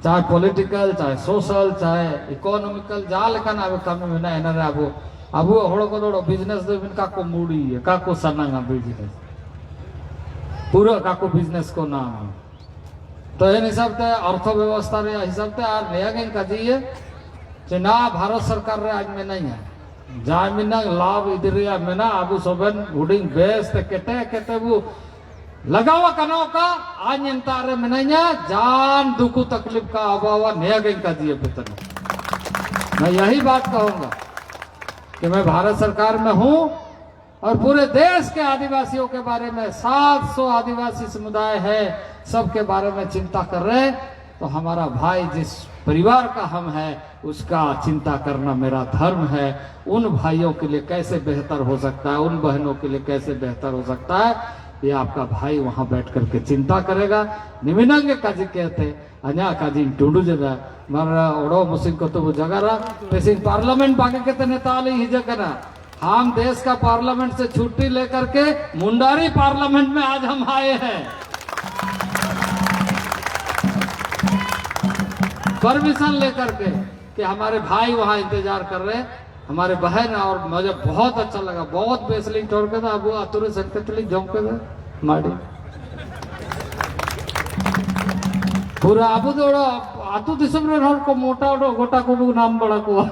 चाहे पॉलिटिकल चाहे सोशल चाहे इकोनॉमिकल जहाँ लेकिन आबू कामी मेना एना रे आबू आबू होड़ो को दोड़ो बिजनेस दे बिन का को मूडी है का को सनांगा बिजनेस पूरा का को बिजनेस को नाम है तो इन हिसाब से अर्थव्यवस्था रे हिसाब से आर नया गें काजिए चना भारत सरकार रे आज में नहीं है जामिना लाभ इधर या मेना आबू सोबन हुडिंग बेस ते केटे केटे वो लगावा कनाव का आज इंतारे मेनाया जान दुखु तकलीफ का अभावा नया गें काजिए बेतन। मैं यही बात कहूंगा कि मैं भारत सरकार में हूं और पूरे देश के आदिवासियों के बारे में 700 आदिवासी समुदाय है सबके बारे में चिंता कर रहे तो हमारा भाई जिस परिवार का हम है उसका चिंता करना मेरा धर्म है। उन भाइयों के लिए कैसे बेहतर हो सकता है, उन बहनों के लिए कैसे बेहतर हो सकता है ये आपका भाई वहां बैठ करके चिंता करेगा। निमिनंग काजी कहते अन्या काजी टूडू जगह मारा ओड़ो मुसिन को तो वो जगह रहा पेसिंग पार्लियामेंट बागे कहते नेता आले ही जगह ना हम देश का पार्लियामेंट से छुट्टी लेकर के मुंडारी पार्लियामेंट में आज हम आए हैं परमिशन लेकर के कि हमारे भाई वहां इंतजार कर रहे हैं, हमारे बहन और मुझे बहुत अच्छा लगा, बहुत बेसलिंग छोड़ के था अब आतुरे संकटली जम के माड़ी पूरा आबू दौड़ो आतु दिसम रे हर को मोटा ओडो गोटा को नाम बड़ा को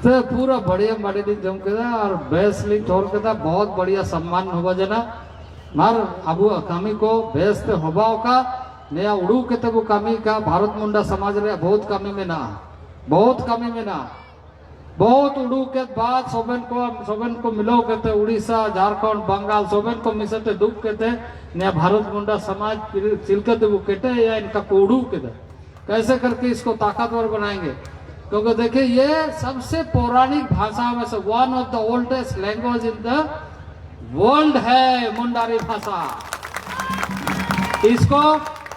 तो पूरा बढ़िया माड़ी दिन जम के था और बेसलिंग छोड़ के था बहुत बढ़िया सम्मान होगा जना मार आबू कामी को बेस पे होबाओ का नया उड़ू के तब कामी का भारत मुंडा समाज रे बहुत कमी में ना बहुत उड़ू के बाद सोबेन को मिलो कहते उड़ीसा झारखंड बंगाल सोबेन को मिसते दुख कहते नया भारत मुंडा समाज चिलके वो कहते या इनका कोड़ू कहते कैसे करके इसको ताकतवर बनाएंगे क्योंकि देखिए ये सबसे पौराणिक भाषा में से one of the oldest language in the world है मुंडारी भाषा।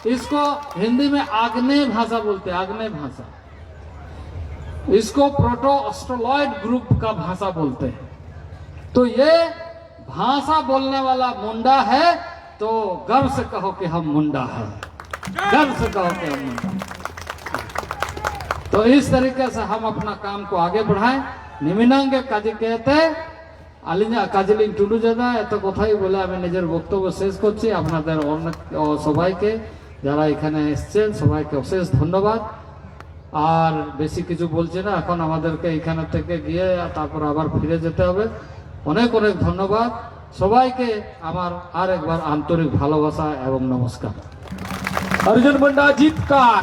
इसको हिंदी में आग्नेय भाषा बोलते हैं, आग्नेय भाषा। इसको प्रोटो ऑस्ट्रोलॉइड ग्रुप का भाषा बोलते हैं। तो ये भाषा बोलने वाला मुंडा है तो गर्व से कहो कि हम मुंडा है, गर्व से कहो कि हम मुंडा। तो इस तरीके से हम अपना काम को आगे बढ़ाएं। निमिनांग काजी कहते আলিনা কাজলিন টুডু দাদা এত কথাই বলে আমি নিজের বক্তব্য শেষ করছি। আপনাদের অনেক সবাইকে যারা এখানে এসেছেন সবাইকে অশেষ ধন্যবাদ। আর বেশি কিছু বলছি না, এখন আমাদেরকে এখানে থেকে গিয়ে তারপর আবার ফিরে যেতে হবে। অনেক অনেক ধন্যবাদ সবাইকে, আমার আর একবার আন্তরিক ভালোবাসা এবং নমস্কার। अर्जुन मुंडा जीतकार,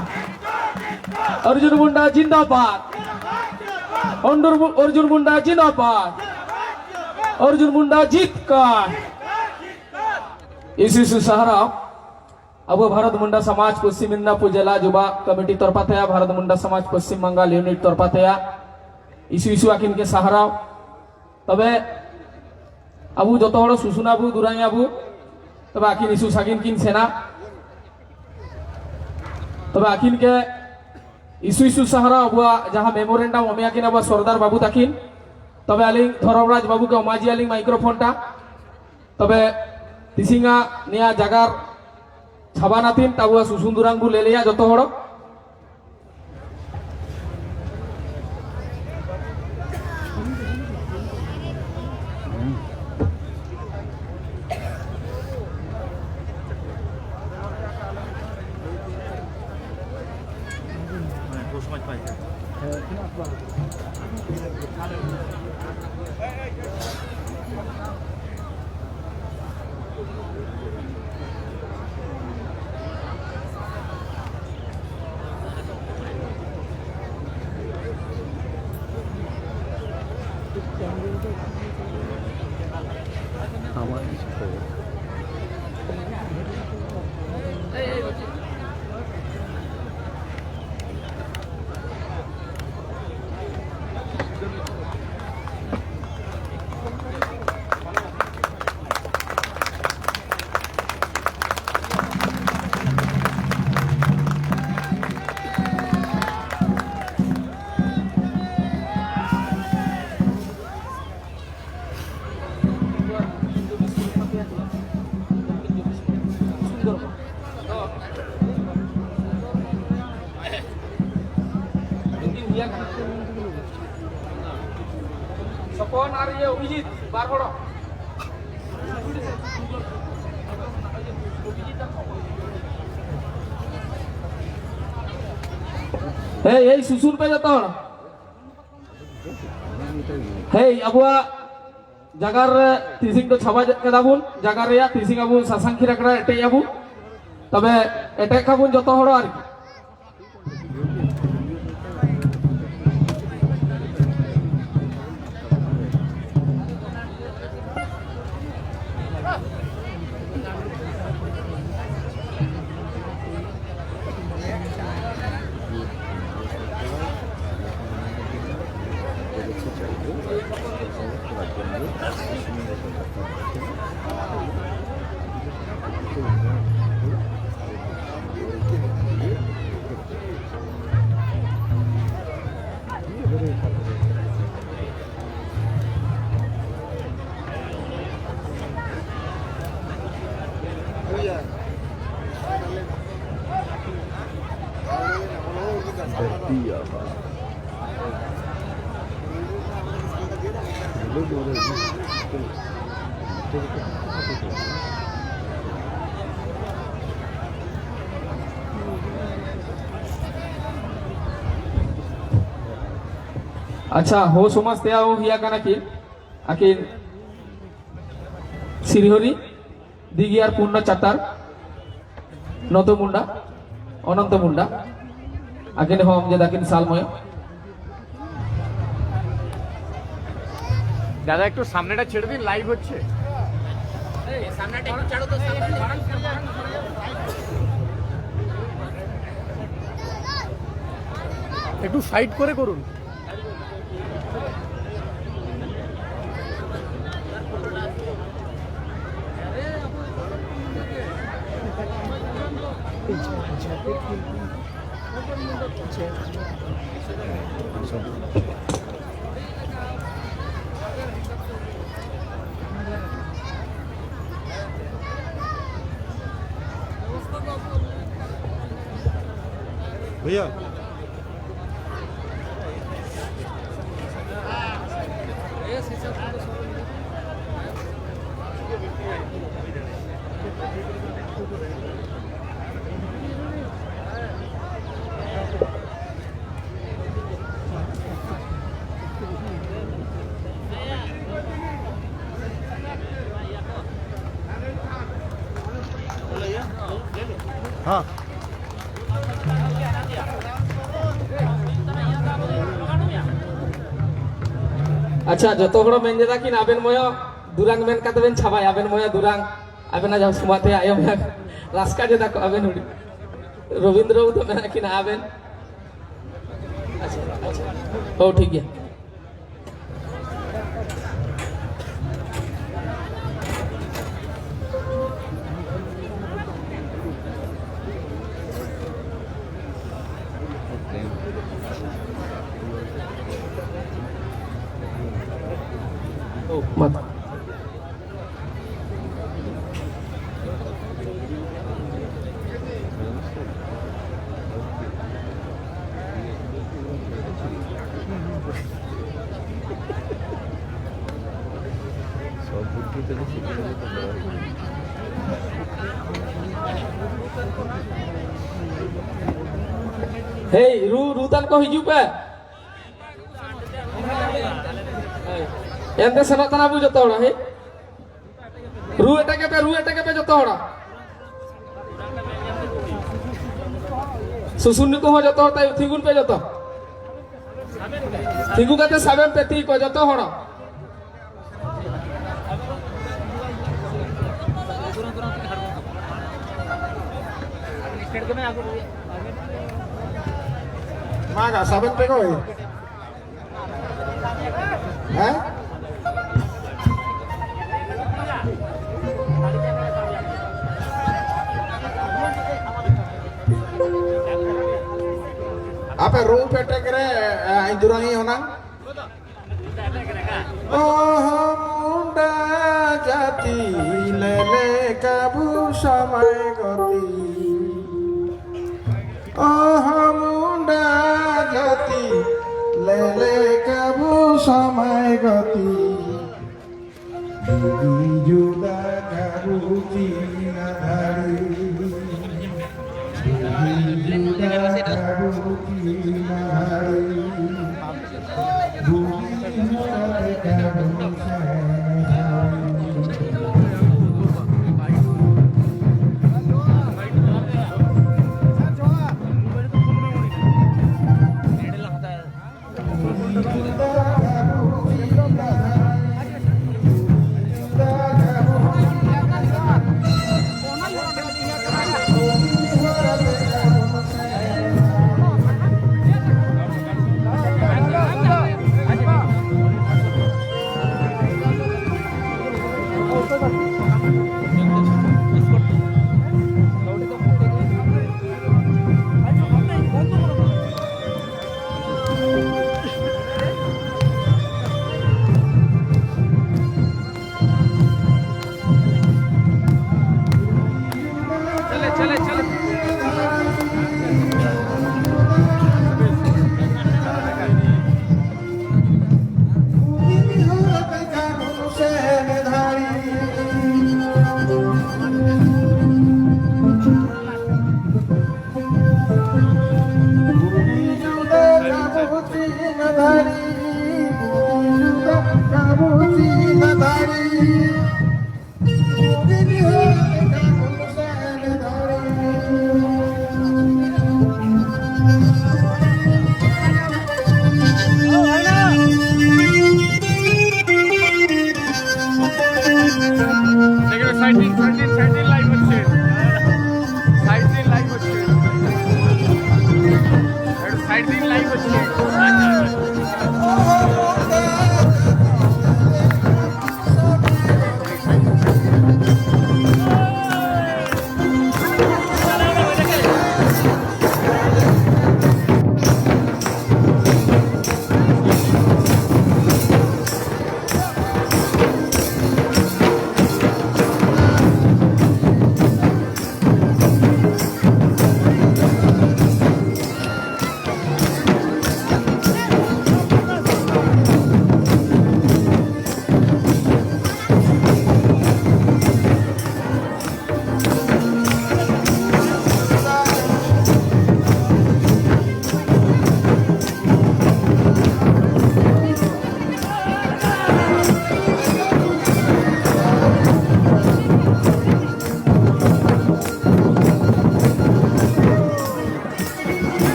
अर्जुन मुंडा जिंदाबाद, अर्जुन मुंडा जिंदाबाद। अर्जुन मुंडा जीतकर इसी सहारा अब भारत मुंडा समाज पश्चिम मिदनापुर जिला युवा कमेटी तरफा थे भारत मुंडा समाज पश्चिम बंगाल यूनिट तरफा थे इशू आकिन के सहारा तबे अबू जो सुसुनाबू दुराइयाबू तब आकिन इशू साकिन किन सेना तब आकिन के इशू सहारा अब जहाँ मेमोरेंडम हमें आकिन अब सरदार बाबू ताकिन तब आलिंग धरमराज बाबू के अमाजी आलिंग माइक्रोफोन टा तब तिसिंगा निया जगार छाबानातीन तब सुसुंदुरांग बू ले लिया जो सपन और ये अभिजीत बार बड़ो हे सुसुन पे जाता हूँ हे अबुआ जगार तिसिंग तो छाबा केदाबुन जगार या तिसिंग अबु सासांखी रखड़ा एटे अबु तबे एटे खाबुन जतो हड़ो आर अच्छा हो समाज त्या हो हिया काना कि आकिन श्रीहरि दिगियार पूर्ण चाटार नतो मुंडा अनंत मुंडा आकिन हम जे दाकिन सालमय दादा एक तो सामने छेड़ दिन लाइव होच्छे একটু সাইড করে করুন भैया हाँ अच्छा जो तो हड़ो मेन जेदा किन आबेन मयो दुरांग मेन कातबेन छाबाय आबेन मयो दुरांग आबेना जाव सुमाते आयो मैं रास्का जेदा को आबेन हुडी रविंद्र तो मेना किन आबेन अच्छा अच्छा ओ ठीक है मत हे रूतन को हिजू पे एंदे सनत ना बुझो तोड़ा हे रू एटके पे जो तोड़ा सुसुन्नी को हो जो तोड़ा थिगुन पे जो तो थिगु कते साबेन पे ती को जो तो होड़ा मागा साबन पे कोई हैं apa room pete kere indurangi ona oh munda jati lele kabu samay goti oh munda jati lele kabu samay goti juga kabu tina hari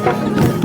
রে